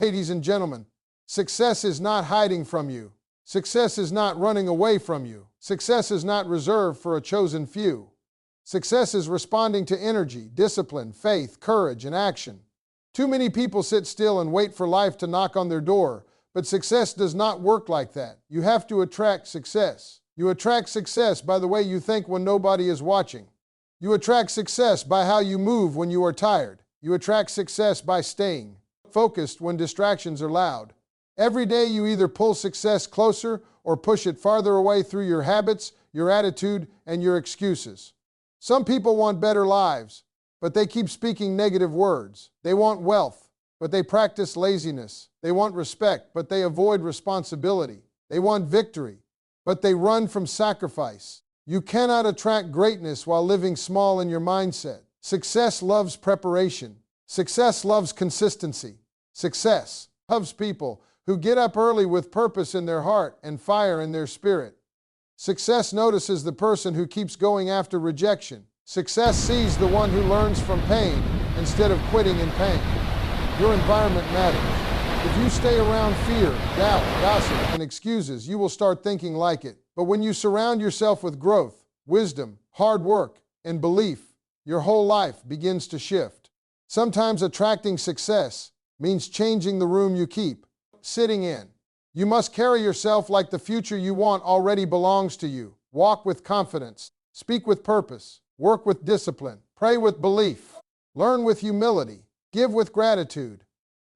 Ladies and gentlemen, success is not hiding from you. Success is not running away from you. Success is not reserved for a chosen few. Success is responding to energy, discipline, faith, courage, and action. Too many people sit still and wait for life to knock on their door, but success does not work like that. You have to attract success. You attract success by the way you think when nobody is watching. You attract success by how you move when you are tired. You attract success by staying focused when distractions are loud. Every day you either pull success closer or push it farther away through your habits, your attitude, and your excuses. Some people want better lives, but they keep speaking negative words. They want wealth, but they practice laziness. They want respect, but they avoid responsibility. They want victory, but they run from sacrifice. You cannot attract greatness while living small in your mindset. Success loves preparation. Success loves consistency. Success loves people who get up early with purpose in their heart and fire in their spirit. Success notices the person who keeps going after rejection. Success sees the one who learns from pain instead of quitting in pain. Your environment matters. If you stay around fear, doubt, gossip, and excuses, you will start thinking like it. But when you surround yourself with growth, wisdom, hard work, and belief, your whole life begins to shift. Sometimes attracting success means changing the room you keep sitting in. You must carry yourself like the future you want already belongs to you. Walk with confidence, speak with purpose, work with discipline, pray with belief, learn with humility, give with gratitude.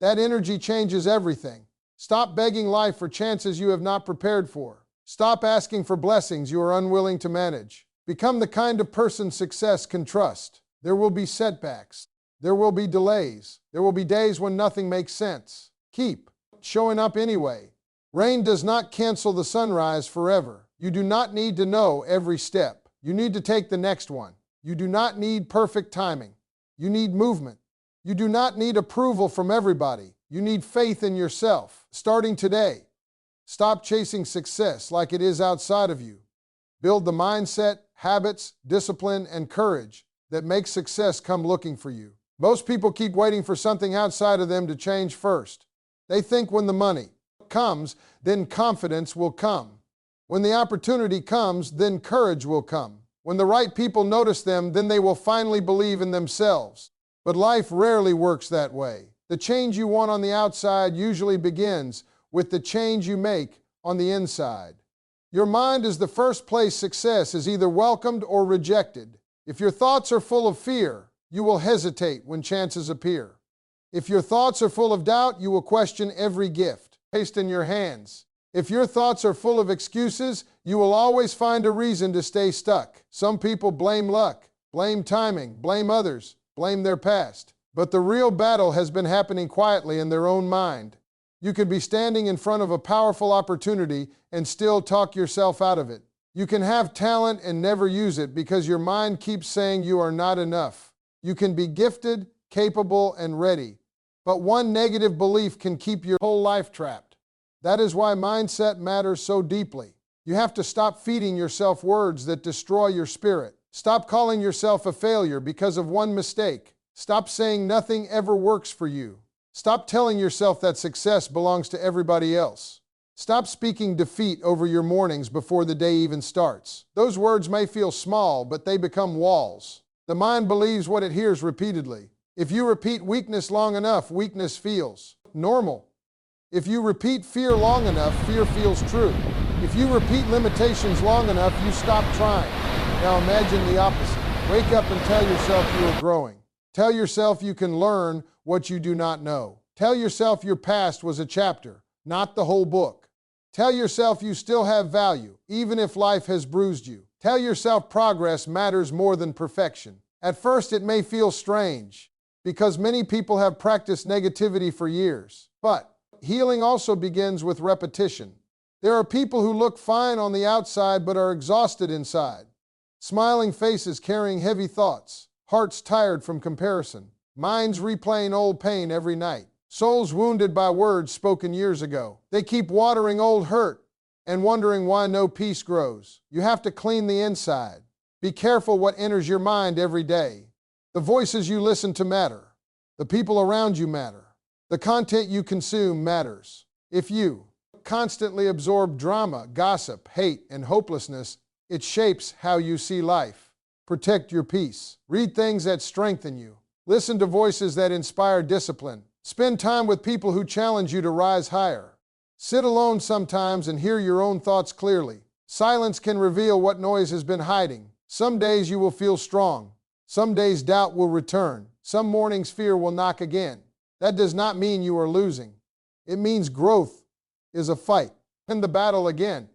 That energy changes everything. Stop begging life for chances you have not prepared for. Stop asking for blessings you are unwilling to manage. Become the kind of person success can trust. There will be setbacks. There will be delays. There will be days when nothing makes sense. Keep showing up anyway. Rain does not cancel the sunrise forever. You do not need to know every step. You need to take the next one. You do not need perfect timing. You need movement. You do not need approval from everybody. You need faith in yourself. Starting today, stop chasing success like it is outside of you. Build the mindset, habits, discipline, and courage that make success come looking for you. Most people keep waiting for something outside of them to change first. They think when the money comes, then confidence will come. When the opportunity comes, then courage will come. When the right people notice them, then they will finally believe in themselves. But life rarely works that way. The change you want on the outside usually begins with the change you make on the inside. Your mind is the first place success is either welcomed or rejected. If your thoughts are full of fear, you will hesitate when chances appear. If your thoughts are full of doubt, you will question every gift placed in your hands. If your thoughts are full of excuses, you will always find a reason to stay stuck. Some people blame luck, blame timing, blame others, blame their past. But the real battle has been happening quietly in their own mind. You could be standing in front of a powerful opportunity and still talk yourself out of it. You can have talent and never use it because your mind keeps saying you are not enough. You can be gifted, capable, and ready. But one negative belief can keep your whole life trapped. That is why mindset matters so deeply. You have to stop feeding yourself words that destroy your spirit. Stop calling yourself a failure because of one mistake. Stop saying nothing ever works for you. Stop telling yourself that success belongs to everybody else. Stop speaking defeat over your mornings before the day even starts. Those words may feel small, but they become walls. The mind believes what it hears repeatedly. If you repeat weakness long enough, weakness feels normal. If you repeat fear long enough, fear feels true. If you repeat limitations long enough, you stop trying. Now imagine the opposite. Wake up and tell yourself you are growing. Tell yourself you can learn what you do not know. Tell yourself your past was a chapter, not the whole book. Tell yourself you still have value, even if life has bruised you. Tell yourself progress matters more than perfection. At first, it may feel strange, because many people have practiced negativity for years. But healing also begins with repetition. There are people who look fine on the outside but are exhausted inside. Smiling faces carrying heavy thoughts, hearts tired from comparison, minds replaying old pain every night, souls wounded by words spoken years ago. They keep watering old hurt and wondering why no peace grows. You have to clean the inside. Be careful what enters your mind every day. The voices you listen to matter. The people around you matter. The The content you consume matters. If you constantly absorb drama, gossip, hate, and hopelessness, it shapes how you see life. Protect your peace. Read things that strengthen you. Listen to voices that inspire discipline. Spend time with people who challenge you to rise higher. Sit alone sometimes and hear your own thoughts clearly. Silence can reveal what noise has been hiding. Some days you will feel strong. Some days doubt will return. Some mornings fear will knock again. That does not mean you are losing. It means growth is a fight. Win the battle again.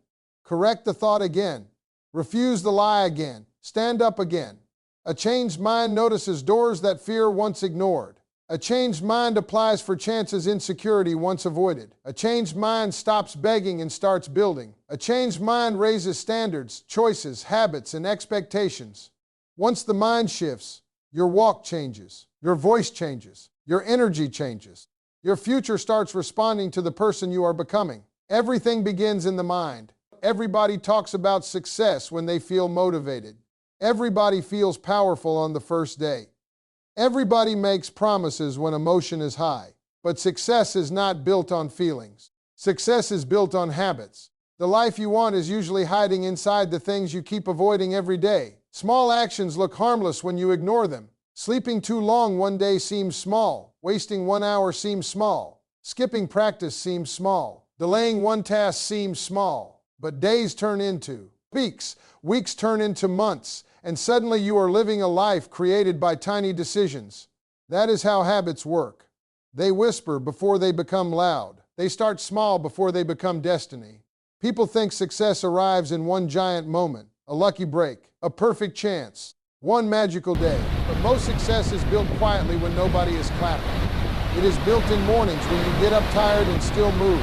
Correct the thought again. Refuse the lie again. Stand up again. A changed mind notices doors that fear once ignored. A changed mind applies for chances insecurity once avoided. A changed mind stops begging and starts building. A changed mind raises standards, choices, habits, and expectations. Once the mind shifts, your walk changes, your voice changes, your energy changes. Your future starts responding to the person you are becoming. Everything begins in the mind. Everybody talks about success when they feel motivated. Everybody feels powerful on the first day. Everybody makes promises when emotion is high. But success is not built on feelings. Success is built on habits. The life you want is usually hiding inside the things you keep avoiding every day. Small actions look harmless when you ignore them. Sleeping too long one day seems small. Wasting 1 hour seems small. Skipping practice seems small. Delaying one task seems small. But days turn into weeks. Weeks turn into months. And suddenly you are living a life created by tiny decisions. That is how habits work. They whisper before they become loud. They start small before they become destiny. People think success arrives in one giant moment, a lucky break, a perfect chance, one magical day. But most success is built quietly when nobody is clapping. It is built in mornings when you get up tired and still move.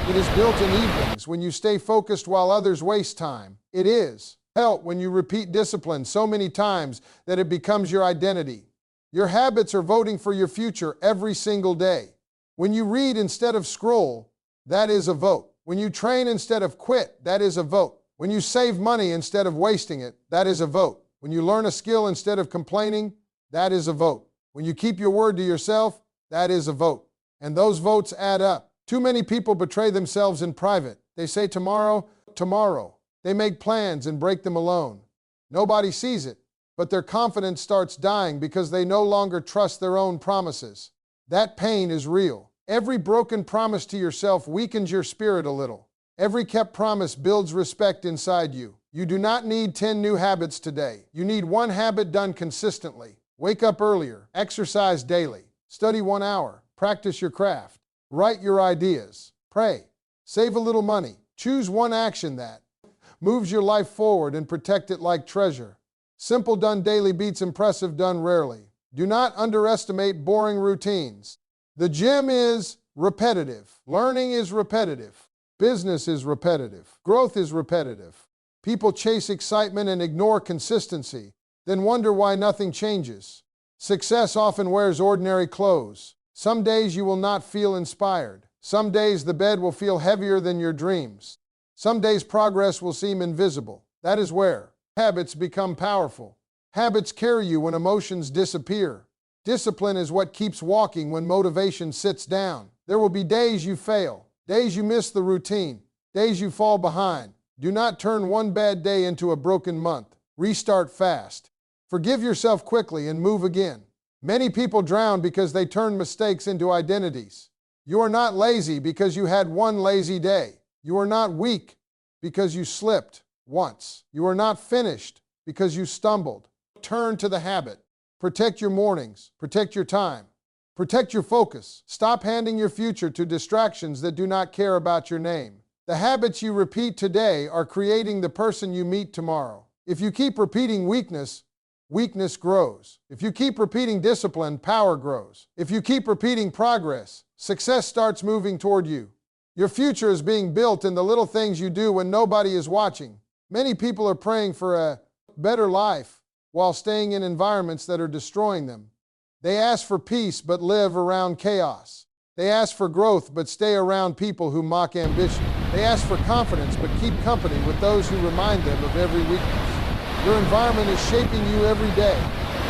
It is built in evenings when you stay focused while others waste time. It is built when you repeat discipline so many times that it becomes your identity. Your habits are voting for your future every single day. When you read instead of scroll, that is a vote. When you train instead of quit, that is a vote. When you save money instead of wasting it, that is a vote. When you learn a skill instead of complaining, that is a vote. When you keep your word to yourself, that is a vote. And those votes add up. Too many people betray themselves in private. They say tomorrow, tomorrow. They make plans and break them alone. Nobody sees it, but their confidence starts dying because they no longer trust their own promises. That pain is real. Every broken promise to yourself weakens your spirit a little. Every kept promise builds respect inside you. You do not need 10 new habits today. You need one habit done consistently. Wake up earlier, exercise daily, study 1 hour, practice your craft, write your ideas, pray, save a little money. Choose one action that moves your life forward and protect it like treasure. Simple done daily beats impressive done rarely. Do not underestimate boring routines. The gym is repetitive. Learning is repetitive. Business is repetitive. Growth is repetitive. People chase excitement and ignore consistency, then wonder why nothing changes. Success often wears ordinary clothes. Some days you will not feel inspired. Some days the bed will feel heavier than your dreams. Some days progress will seem invisible. That is where habits become powerful. Habits carry you when emotions disappear. Discipline is what keeps walking when motivation sits down. There will be days you fail, days you miss the routine, days you fall behind. Do not turn one bad day into a broken month. Restart fast. Forgive yourself quickly and move again. Many people drown because they turn mistakes into identities. You are not lazy because you had one lazy day. You are not weak because you slipped once. You are not finished because you stumbled. Turn to the habit. Protect your mornings. Protect your time. Protect your focus. Stop handing your future to distractions that do not care about your name. The habits you repeat today are creating the person you meet tomorrow. If you keep repeating weakness, weakness grows. If you keep repeating discipline, power grows. If you keep repeating progress, success starts moving toward you. Your future is being built in the little things you do when nobody is watching. Many people are praying for a better life while staying in environments that are destroying them. They ask for peace but live around chaos. They ask for growth but stay around people who mock ambition. They ask for confidence but keep company with those who remind them of every weakness. Your environment is shaping you every day,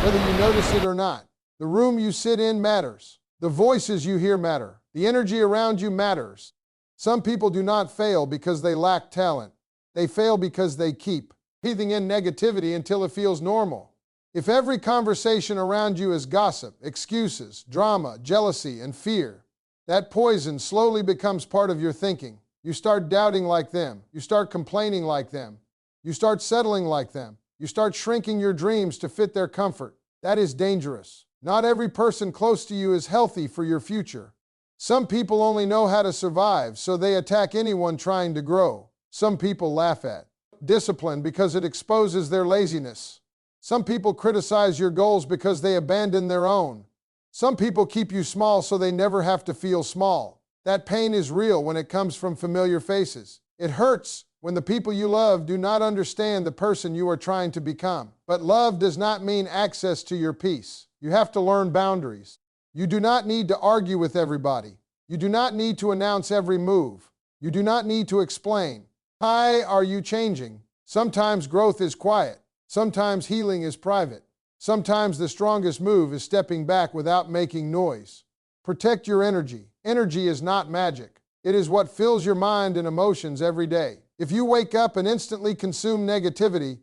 whether you notice it or not. The room you sit in matters. The voices you hear matter. The energy around you matters. Some people do not fail because they lack talent. They fail because they keep breathing in negativity until it feels normal. If every conversation around you is gossip, excuses, drama, jealousy, and fear, that poison slowly becomes part of your thinking. You start doubting like them. You start complaining like them. You start settling like them. You start shrinking your dreams to fit their comfort. That is dangerous. Not every person close to you is healthy for your future. Some people only know how to survive, so they attack anyone trying to grow. Some people laugh at discipline because it exposes their laziness. Some people criticize your goals because they abandon their own. Some people keep you small so they never have to feel small. That pain is real when it comes from familiar faces. It hurts when the people you love do not understand the person you are trying to become. But love does not mean access to your peace. You have to learn boundaries. You do not need to argue with everybody. You do not need to announce every move. You do not need to explain. Why are you changing? Sometimes growth is quiet. Sometimes healing is private. Sometimes the strongest move is stepping back without making noise. Protect your energy. Energy is not magic. It is what fills your mind and emotions every day. If you wake up and instantly consume negativity,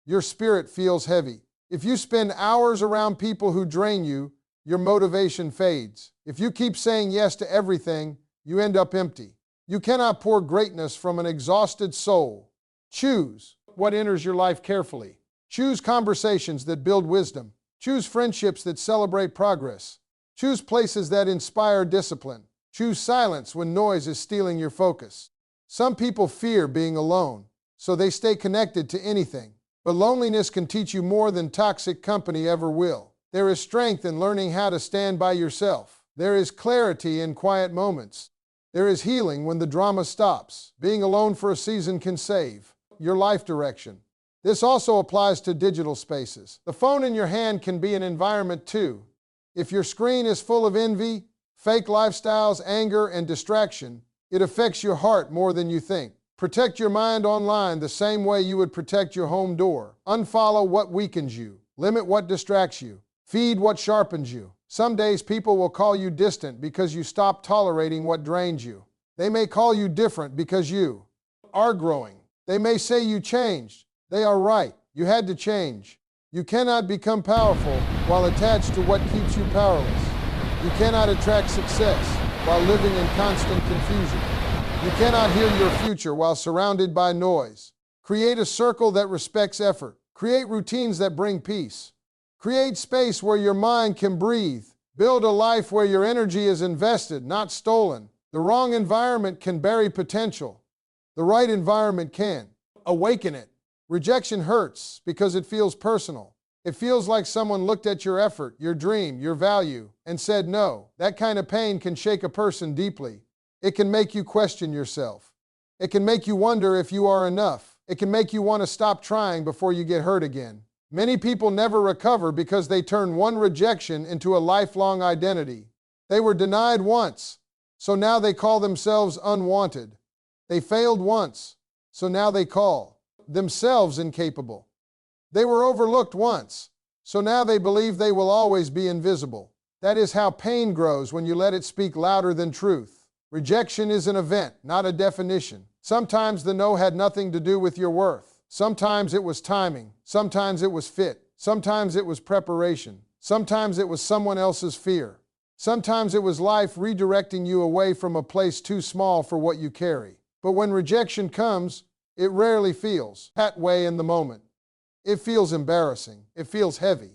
your spirit feels heavy. If you spend hours around people who drain you, your motivation fades. If you keep saying yes to everything, you end up empty. You cannot pour greatness from an exhausted soul. Choose what enters your life carefully. Choose conversations that build wisdom. Choose friendships that celebrate progress. Choose places that inspire discipline. Choose silence when noise is stealing your focus. Some people fear being alone, so they stay connected to anything. But loneliness can teach you more than toxic company ever will. There is strength in learning how to stand by yourself. There is clarity in quiet moments. There is healing when the drama stops. Being alone for a season can save your life direction. This also applies to digital spaces. The phone in your hand can be an environment too. If your screen is full of envy, fake lifestyles, anger, and distraction, it affects your heart more than you think. Protect your mind online the same way you would protect your home door. Unfollow what weakens you. Limit what distracts you. Feed what sharpens you. Some days people will call you distant because you stop tolerating what drains you. They may call you different because you are growing. They may say you changed. They are right. You had to change. You cannot become powerful while attached to what keeps you powerless. You cannot attract success while living in constant confusion. You cannot heal your future while surrounded by noise. Create a circle that respects effort. Create routines that bring peace. Create space where your mind can breathe. Build a life where your energy is invested, not stolen. The wrong environment can bury potential. The right environment can awaken it. Rejection hurts because it feels personal. It feels like someone looked at your effort, your dream, your value, and said no. That kind of pain can shake a person deeply. It can make you question yourself. It can make you wonder if you are enough. It can make you want to stop trying before you get hurt again. Many people never recover because they turn one rejection into a lifelong identity. They were denied once, so now they call themselves unwanted. They failed once, so now they call themselves incapable. They were overlooked once, so now they believe they will always be invisible. That is how pain grows when you let it speak louder than truth. Rejection is an event, not a definition. Sometimes the no had nothing to do with your worth. Sometimes it was timing. Sometimes it was fit. Sometimes it was preparation. Sometimes it was someone else's fear. Sometimes it was life redirecting you away from a place too small for what you carry. But when rejection comes, it rarely feels that way in the moment. It feels embarrassing. It feels heavy.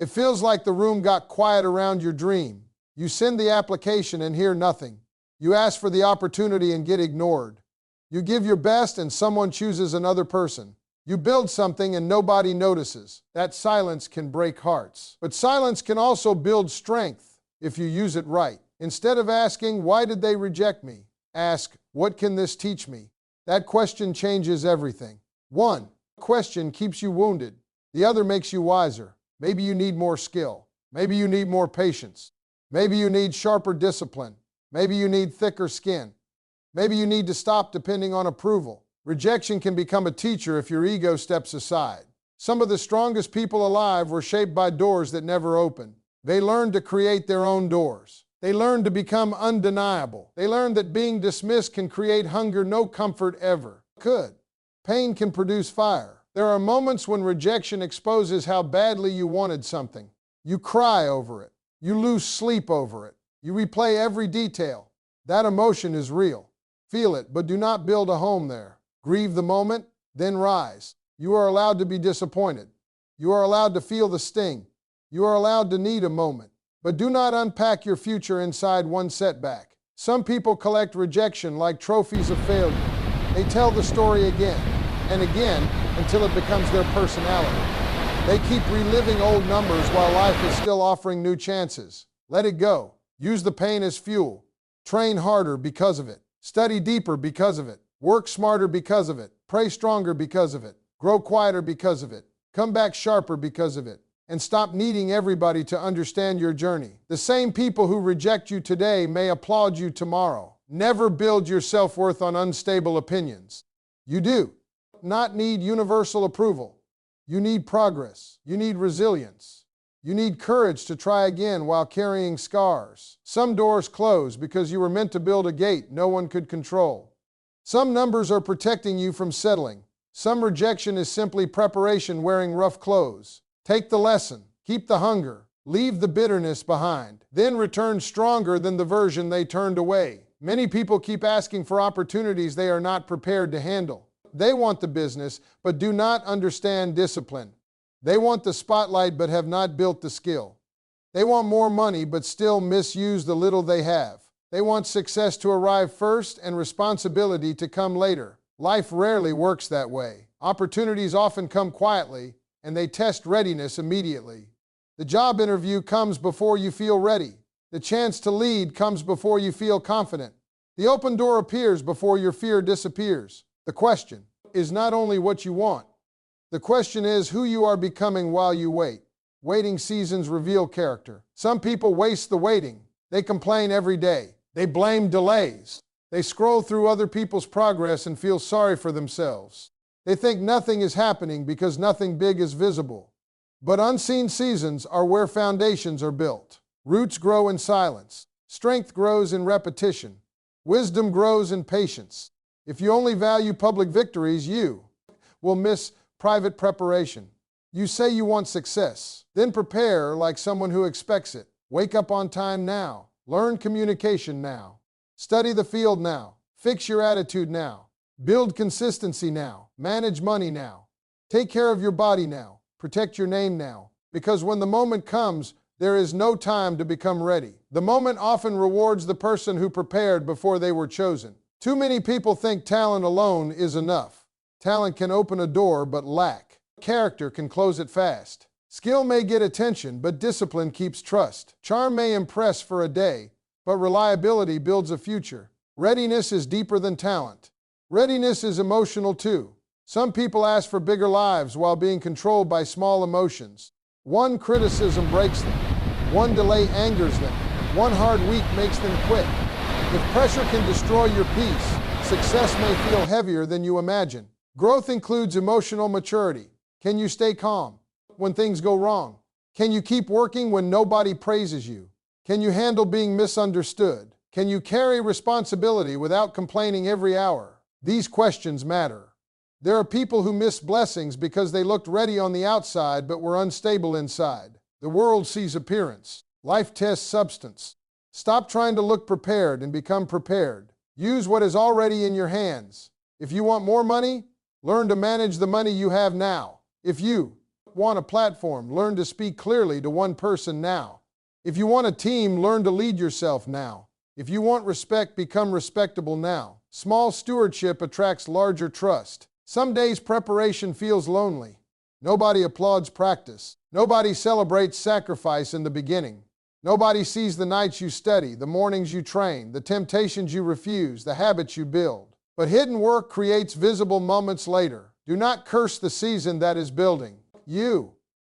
It feels like the room got quiet around your dream. You send the application and hear nothing. You ask for the opportunity and get ignored. You give your best and someone chooses another person. You build something and nobody notices. That silence can break hearts. But silence can also build strength if you use it right. Instead of asking, why did they reject me? Ask, what can this teach me? That question changes everything. One question keeps you wounded. The other makes you wiser. Maybe you need more skill. Maybe you need more patience. Maybe you need sharper discipline. Maybe you need thicker skin. Maybe you need to stop depending on approval. Rejection can become a teacher if your ego steps aside. Some of the strongest people alive were shaped by doors that never opened. They learned to create their own doors. They learn to become undeniable. They learn that being dismissed can create hunger no comfort ever could. Pain can produce fire. There are moments when rejection exposes how badly you wanted something. You cry over it. You lose sleep over it. You replay every detail. That emotion is real. Feel it, but do not build a home there. Grieve the moment, then rise. You are allowed to be disappointed. You are allowed to feel the sting. You are allowed to need a moment. But do not unpack your future inside one setback. Some people collect rejection like trophies of failure. They tell the story again and again until it becomes their personality. They keep reliving old numbers while life is still offering new chances. Let it go. Use the pain as fuel. Train harder because of it. Study deeper because of it. Work smarter because of it. Pray stronger because of it. Grow quieter because of it. Come back sharper because of it. And stop needing everybody to understand your journey. The same people who reject you today may applaud you tomorrow. Never build your self-worth on unstable opinions. You do not need universal approval. You need progress. You need resilience. You need courage to try again while carrying scars. Some doors close because you were meant to build a gate no one could control. Some numbers are protecting you from settling. Some rejection is simply preparation wearing rough clothes. Take the lesson, keep the hunger, leave the bitterness behind, then return stronger than the version they turned away. Many people keep asking for opportunities they are not prepared to handle. They want the business, but do not understand discipline. They want the spotlight, but have not built the skill. They want more money, but still misuse the little they have. They want success to arrive first and responsibility to come later. Life rarely works that way. Opportunities often come quietly, and they test readiness immediately. The job interview comes before you feel ready. The chance to lead comes before you feel confident. The open door appears before your fear disappears. The question is not only what you want. The question is who you are becoming while you wait. Waiting seasons reveal character. Some people waste the waiting. They complain every day. They blame delays. They scroll through other people's progress and feel sorry for themselves. They think nothing is happening because nothing big is visible. But unseen seasons are where foundations are built. Roots grow in silence. Strength grows in repetition. Wisdom grows in patience. If you only value public victories, you will miss private preparation. You say you want success, then prepare like someone who expects it. Wake up on time now. Learn communication now. Study the field now. Fix your attitude now. Build consistency now. Manage money now. Take care of your body now. Protect your name now. Because when the moment comes, there is no time to become ready. The moment often rewards the person who prepared before they were chosen. Too many people think talent alone is enough. Talent can open a door, but lack. Character can close it fast. Skill may get attention, but discipline keeps trust. Charm may impress for a day, but reliability builds a future. Readiness is deeper than talent. Readiness is emotional too. Some people ask for bigger lives while being controlled by small emotions. One criticism breaks them. One delay angers them. One hard week makes them quit. If pressure can destroy your peace, success may feel heavier than you imagine. Growth includes emotional maturity. Can you stay calm when things go wrong? Can you keep working when nobody praises you? Can you handle being misunderstood? Can you carry responsibility without complaining every hour? These questions matter. There are people who miss blessings because they looked ready on the outside but were unstable inside. The world sees appearance. Life tests substance. Stop trying to look prepared and become prepared. Use what is already in your hands. If you want more money, learn to manage the money you have now. If you want a platform, learn to speak clearly to one person now. If you want a team, learn to lead yourself now. If you want respect, become respectable now. Small stewardship attracts larger trust. Some days preparation feels lonely. Nobody applauds practice. Nobody celebrates sacrifice in the beginning. Nobody sees the nights you study, the mornings you train, the temptations you refuse, the habits you build. But hidden work creates visible moments later. Do not curse the season that is building. You.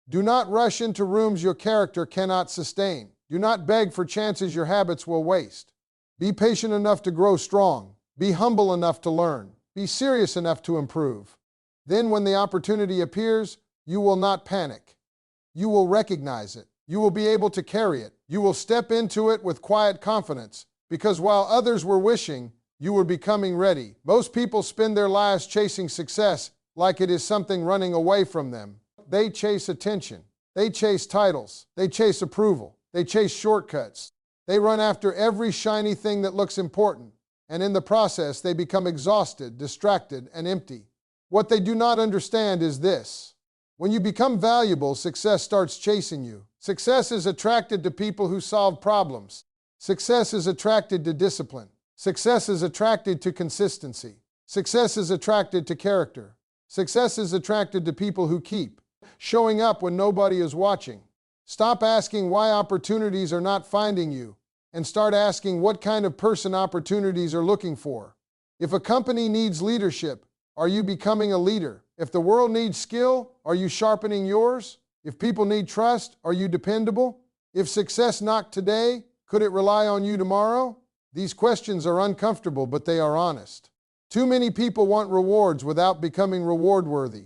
Do not rush into rooms your character cannot sustain. Do not beg for chances your habits will waste. Be patient enough to grow strong. Be humble enough to learn. Be serious enough to improve. Then when the opportunity appears, you will not panic. You will recognize it. You will be able to carry it. You will step into it with quiet confidence, because while others were wishing, you were becoming ready. Most people spend their lives chasing success like it is something running away from them. They chase attention. They chase titles. They chase approval. They chase shortcuts. They run after every shiny thing that looks important, and in the process, they become exhausted, distracted, and empty. What they do not understand is this. When you become valuable, success starts chasing you. Success is attracted to people who solve problems. Success is attracted to discipline. Success is attracted to consistency. Success is attracted to character. Success is attracted to people who keep showing up when nobody is watching. Stop asking why opportunities are not finding you, and start asking what kind of person opportunities are looking for. If a company needs leadership, are you becoming a leader? If the world needs skill, are you sharpening yours? If people need trust, are you dependable? If success knocked today, could it rely on you tomorrow? These questions are uncomfortable, but they are honest. Too many people want rewards without becoming reward-worthy.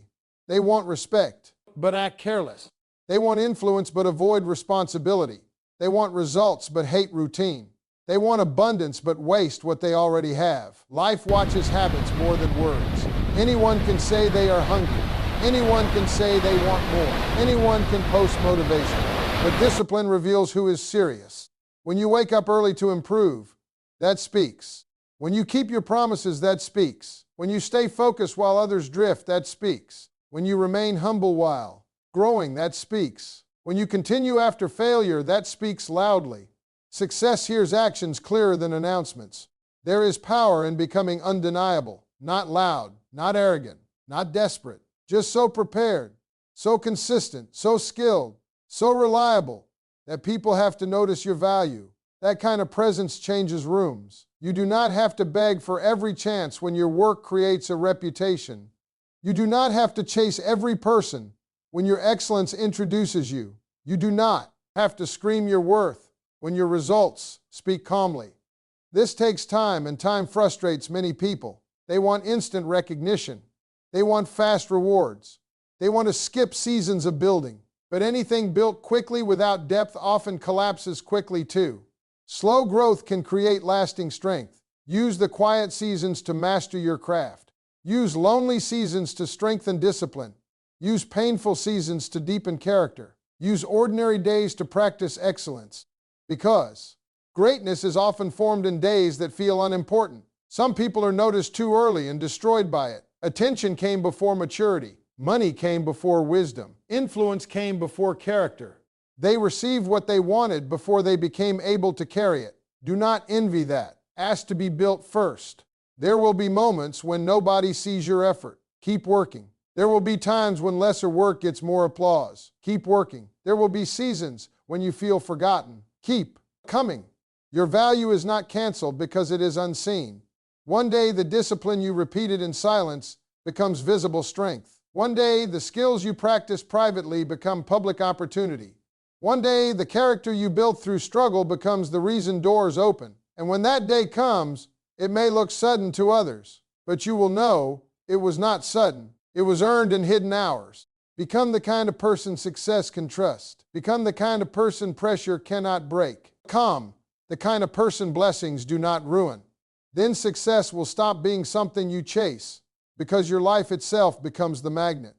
They want respect, but act careless. They want influence, but avoid responsibility. They want results, but hate routine. They want abundance, but waste what they already have. Life watches habits more than words. Anyone can say they are hungry. Anyone can say they want more. Anyone can post motivation. But discipline reveals who is serious. When you wake up early to improve, that speaks. When you keep your promises, that speaks. When you stay focused while others drift, that speaks. When you remain humble while growing, that speaks. When you continue after failure, that speaks loudly. Success hears actions clearer than announcements. There is power in becoming undeniable, not loud, not arrogant, not desperate, just so prepared, so consistent, so skilled, so reliable that people have to notice your value. That kind of presence changes rooms. You do not have to beg for every chance when your work creates a reputation. You do not have to chase every person when your excellence introduces you. You do not have to scream your worth when your results speak calmly. This takes time, and time frustrates many people. They want instant recognition. They want fast rewards. They want to skip seasons of building. But anything built quickly without depth often collapses quickly too. Slow growth can create lasting strength. Use the quiet seasons to master your craft. Use lonely seasons to strengthen discipline. Use painful seasons to deepen character. Use ordinary days to practice excellence. Because greatness is often formed in days that feel unimportant. Some people are noticed too early and destroyed by it. Attention came before maturity. Money came before wisdom. Influence came before character. They received what they wanted before they became able to carry it. Do not envy that. Ask to be built first. There will be moments when nobody sees your effort. Keep working. There will be times when lesser work gets more applause. Keep working. There will be seasons when you feel forgotten. Keep coming. Your value is not canceled because it is unseen. One day, the discipline you repeated in silence becomes visible strength. One day, the skills you practice privately become public opportunity. One day, the character you built through struggle becomes the reason doors open. And when that day comes, it may look sudden to others, but you will know it was not sudden. It was earned in hidden hours. Become the kind of person success can trust. Become the kind of person pressure cannot break. Become the kind of person blessings do not ruin. Then success will stop being something you chase, because your life itself becomes the magnet.